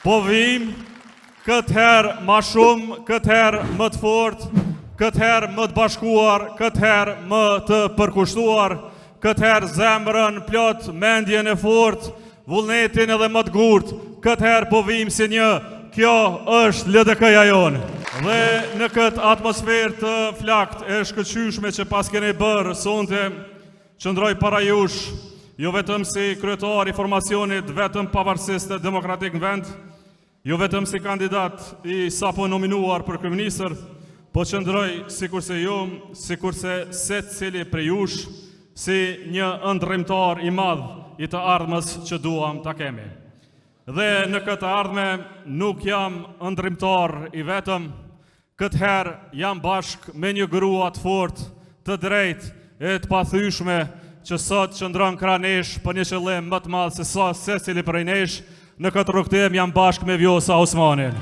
Po vim, këtë herë ma shumë, këtë herë më të fort, këtë herë më të bashkuar, këtë herë më të përkushtuar, këtë herë zemrën plot, mendjen e fort, vullnetin edhe më të gurt, këtë herë po vim si një, kjo është LDK-ja jonë. Dhe në këtë atmosferë të flakt e shkëlqyeshme që pas keni bërë sonte, qëndroj para jush, jo vetëm si kryetar i formacionit vetëm pavarësisht demokratik në vend, jo vetëm si kandidat i sapo nominuar për kryeministër, po qëndroj sikurse ju, sikurse secili prej jush, si një ndërrimtar i madh i të ardhmës që duam ta kemi. Dhe në këtë ardhme nuk jam ndërrimtar i vetëm, këtë herë jam bashk me një grua të fortë, të drejtë e të pathyeshme që sot qëndron krah nesh për një qëllim më të madh se sa secili prej nesh. Në këtë rrugtim jam bashk me Vjosa Osmanin.